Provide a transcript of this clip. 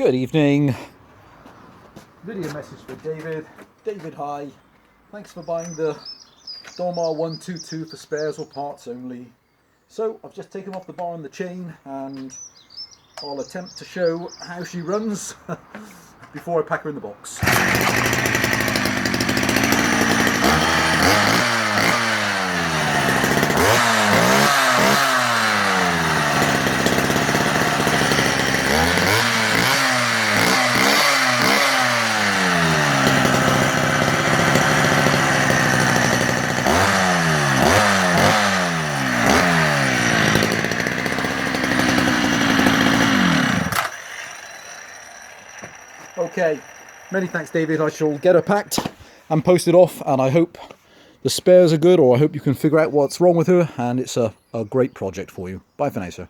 Good evening. Video message for David. David, hi. Thanks for buying the Dolmar 122 for spares or parts only. So I've just taken off the bar and the chain, and I'll attempt to show how she runs before I pack her in the box. Okay, many thanks David. I shall get her packed and posted off, and I hope the spares are good, or I hope you can figure out what's wrong with her and it's a great project for you. Bye for now, sir.